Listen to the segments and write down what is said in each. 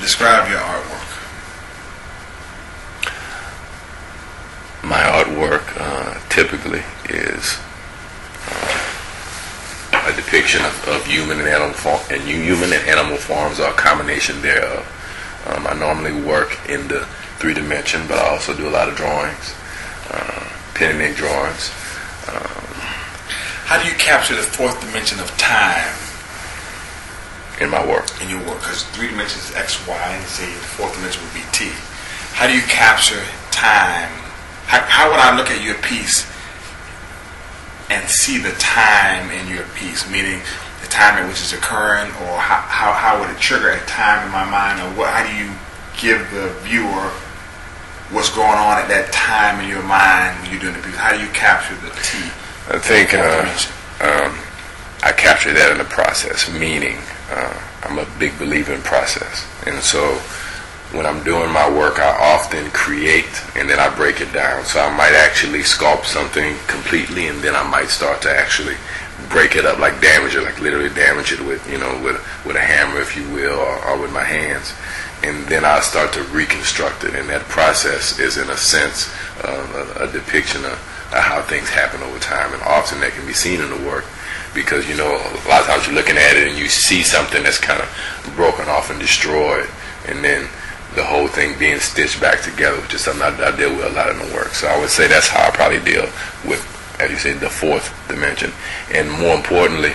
Describe your artwork. My artwork typically is a depiction of human and animal forms, or a combination thereof. I normally work in the 3-dimension, but I also do a lot of drawings, pen and ink drawings. How do you capture the 4th dimension of time in my work? In your work, because 3 dimensions is X, Y, and Z. The 4th dimension would be T. How do you capture time? How would I look at your piece and see the time in your piece? Meaning the time at which it's occurring, or how would it trigger a time in my mind, or how do you give the viewer what's going on at that time in your mind when you're doing the piece? How do you capture the T? I think I capture that in the process, meaning I'm a big believer in process. And so when I'm doing my work, I often create and then I break it down. So I might actually sculpt something completely, and then I might start to actually break it up, like damage it, like literally damage it with, with a hammer, if you will, or with my hands. And then I start to reconstruct it. And that process is, in a sense, a depiction of how things happen over time. And often that can be seen in the work, because, a lot of times you're looking at it and you see something that's kind of broken off and destroyed, and then the whole thing being stitched back together, which is something I deal with a lot in the work. So I would say that's how I probably deal with, as you say, the 4th dimension. And more importantly,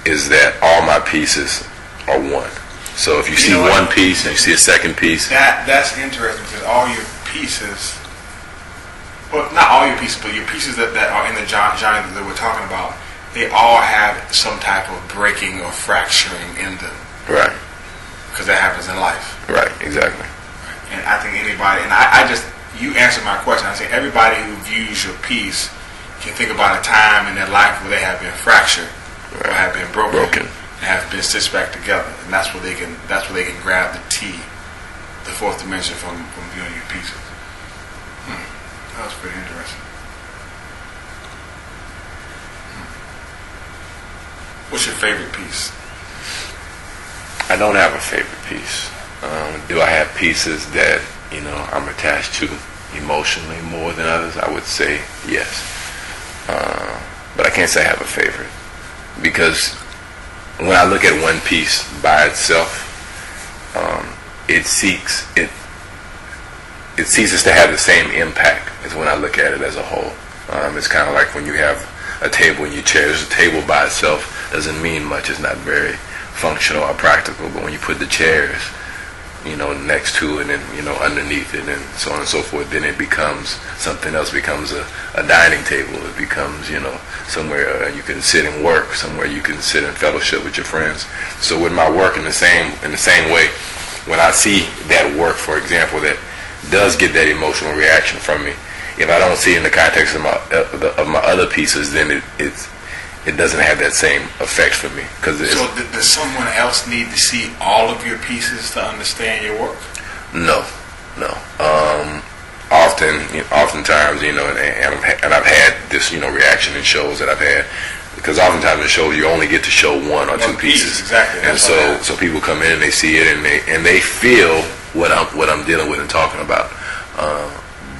is that all my pieces are one. So if you see one piece and you see a second piece, that's interesting, because all your pieces, well, not all your pieces, but your pieces that are in the genre that we're talking about, they all have some type of breaking or fracturing in them. Right. Because that happens in life. Right, exactly. And I think anybody, and you answered my question. I say everybody who views your piece can think about a time in their life where they have been fractured, or have been broken, and have been stitched back together, and that's where they can grab the T, the 4th dimension, from viewing your pieces. That was pretty interesting. What's your favorite piece? I don't have a favorite piece. Do I have pieces that I'm attached to emotionally more than others? I would say yes, but I can't say I have a favorite, because when I look at one piece by itself, it ceases to have the same impact as when I look at it as a whole. It's kind of like when you have a table and your chair. A table by itself doesn't mean much. It's not very functional or practical. But when you put the chairs, next to it, and underneath it, and so on and so forth, then it becomes something else. It becomes a dining table. It becomes somewhere you can sit and work, somewhere you can sit and fellowship with your friends. So with my work, in the same way, when I see that work, for example, that does get that emotional reaction from me, if I don't see it in the context of my other pieces, then it doesn't have that same effect for me. So does someone else need to see all of your pieces to understand your work? No. Oftentimes, and I've had this, reaction in shows that I've had, because oftentimes in shows you only get to show one or two pieces. Exactly. And so people come in and they see it, and they feel what I'm dealing with and talking about.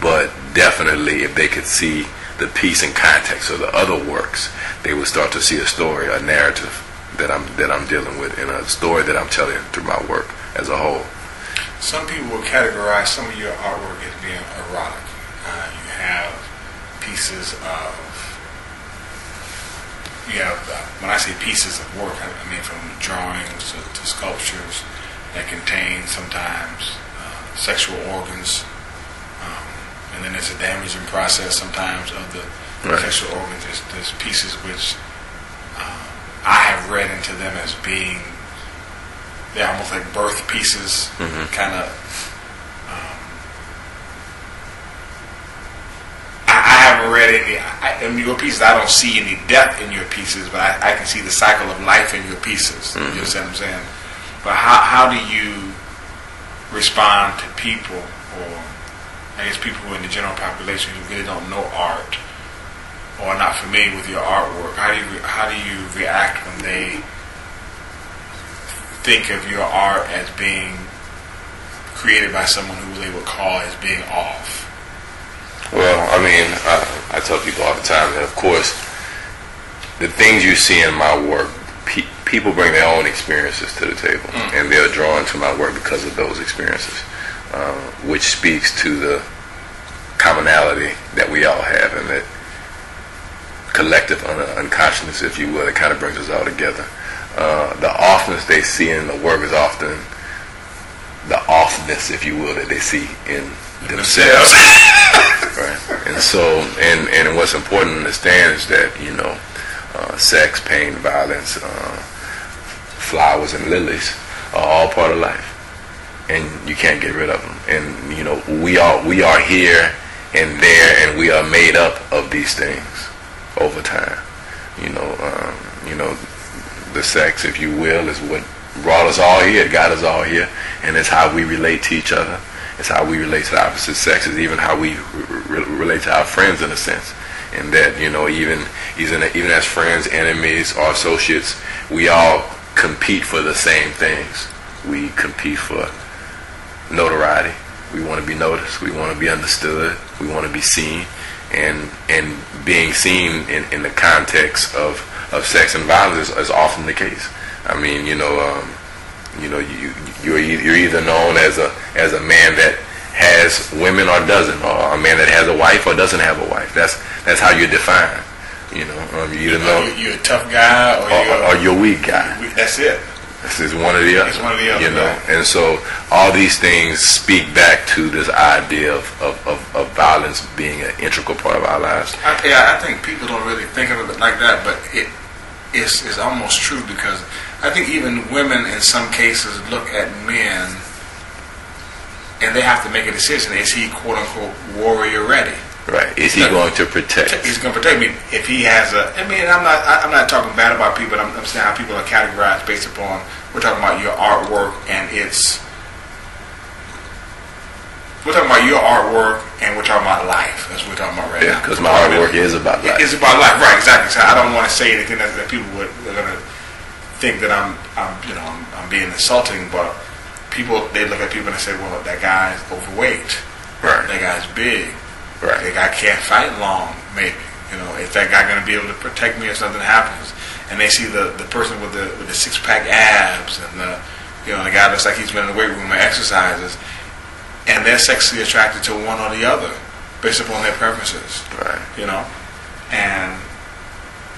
But definitely, if they could see the piece in context of the other works, they would start to see a story, a narrative that I'm dealing with, and a story that I'm telling through my work as a whole. Some people will categorize some of your artwork as being erotic. You have pieces of, when I say pieces of work, I mean from drawings to sculptures that contain sometimes sexual organs, and then there's a damaging process sometimes of the sexual organs. There's pieces which I have read into them as being, they're almost like birth pieces, kind of. I haven't read any, in your pieces, I don't see any depth in your pieces, but I can see the cycle of life in your pieces. You understand what I'm saying? But how do you respond to people, or I guess people in the general population who really don't know art or are not familiar with your artwork? How do you react when they think of your art as being created by someone who they would call as being off? Well, I mean, I tell people all the time that, of course, the things you see in my work, people bring their own experiences to the table, and they're drawn to my work because of those experiences, which speaks to the commonality that we all have, and that collective unconsciousness, if you will, that kind of brings us all together. The offness they see in the work is often the offness, if you will, that they see in themselves. Right. And so, and what's important to understand is that, you know, sex, pain, violence, flowers and lilies are all part of life, and you can't get rid of them. And you know, we are here and there, and we are made up of these things over time. You know, the sex, if you will, is what brought us all here, got us all here, and it's how we relate to each other. It's how we relate to the opposite sex. It's even how we relate to our friends, in a sense. And that, you know, even as friends, enemies, or associates, we all compete for the same things. We compete for notoriety. We want to be noticed. We want to be understood. We want to be seen. And being seen in the context of sex and violence is often the case. I mean, you're either known as a man that has women or doesn't, or a man that has a wife or doesn't have a wife. That's how you're defined. You know, you're a tough guy or you're a weak guy. That's it. This is one or the other. It's one or the other. You know, right. And so all these things speak back to this idea of violence being an integral part of our lives. I think people don't really think of it like that, but it's almost true, because I think even women in some cases look at men and they have to make a decision. Is he, quote unquote, warrior ready? Right. Is he going to protect? He's going to protect me. If he has I'm not talking bad about people. I'm saying how people are categorized based upon, we're talking about your artwork and we're talking about your artwork, and we're talking about life. That's what we're talking about right now. Because my artwork is about life. It's about life, right? Exactly. So I don't want to say anything that people are going to think that I'm being insulting, but they look at people and they say, well, that guy's overweight. Right. That guy's big. Right. That guy can't fight long. Maybe, is that guy going to be able to protect me if something happens? And they see the person with the 6-pack abs, and the guy looks like he's been in the weight room and exercises, and they're sexually attracted to one or the other based upon their preferences. Right. And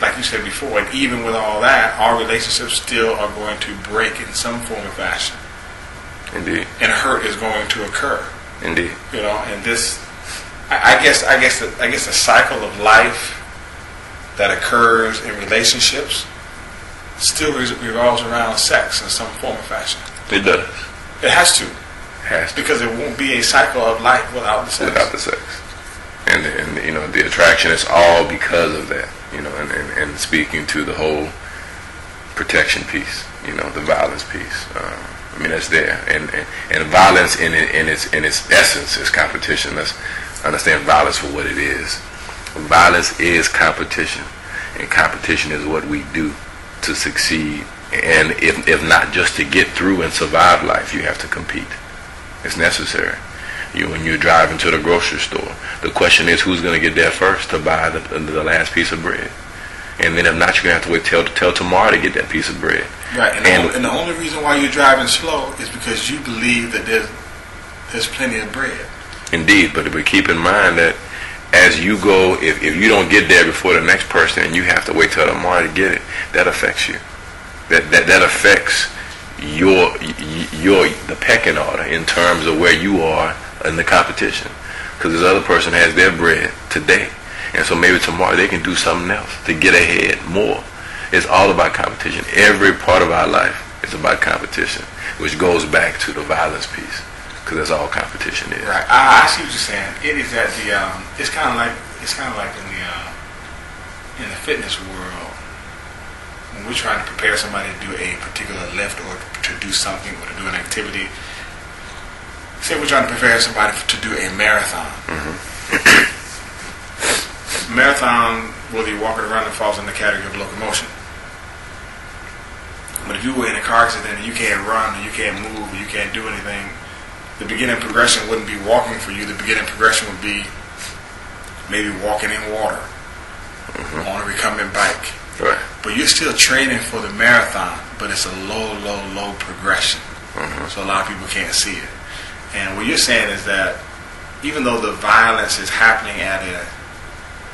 like you said before, and even with all that, our relationships still are going to break in some form or fashion. Indeed. And hurt is going to occur. Indeed. And this, I guess the cycle of life that occurs in relationships still revolves around sex in some form or fashion. It does. It has to. Has to. Because it won't be a cycle of life without the sex. Without the sex. And the attraction is all because of that. And speaking to the whole protection piece, the violence piece. That's there, and violence in its essence is competition. Let's understand violence for what it is. Violence is competition, and competition is what we do to succeed. And if not just to get through and survive life, you have to compete. It's necessary. When you're driving to the grocery store, the question is, who's going to get there first to buy the last piece of bread? And then if not, you're going to have to wait till tomorrow to get that piece of bread. Right, and the only reason why you're driving slow is because you believe that there's plenty of bread. Indeed, but keep in mind that as you go, if you don't get there before the next person and you have to wait till tomorrow to get it, that affects you. That affects the pecking order in terms of where you are in the competition. Because this other person has their bread today, and so maybe tomorrow they can do something else to get ahead more. It's all about competition. Every part of our life is about competition, which goes back to the violence piece, because that's all competition is. Right. I see what you're saying. It is at the. It's kind of like in the fitness world, when we're trying to prepare somebody to do a particular lift or to do something or to do an activity. Say we're trying to prepare somebody to do a marathon. Mm-hmm. Marathon, whether you walk it around, it falls in the category of locomotion. But if do in a car accident and you can't run, or you can't move, or you can't do anything, the beginning progression wouldn't be walking for you. The beginning progression would be maybe walking in water, on a recumbent bike. Right. But you're still training for the marathon, but it's a low progression. So a lot of people can't see it. And what you're saying is that even though the violence is happening at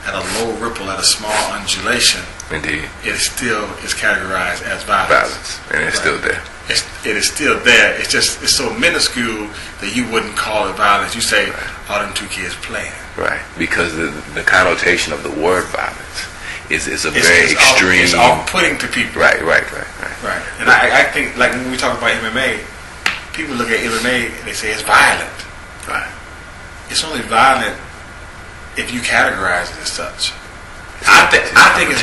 a low ripple, at a small undulation, indeed, it still is categorized as violence. And it's still there. It is still there. It's so minuscule that you wouldn't call it violence. You say, "Oh, them two kids playing." Right, because the connotation of the word violence is a very extreme. It's off-putting to people. Right. And I think, like when we talk about MMA, people look at MMA and they say it's violent. Right. It's only violent if you categorize it as such. I think it's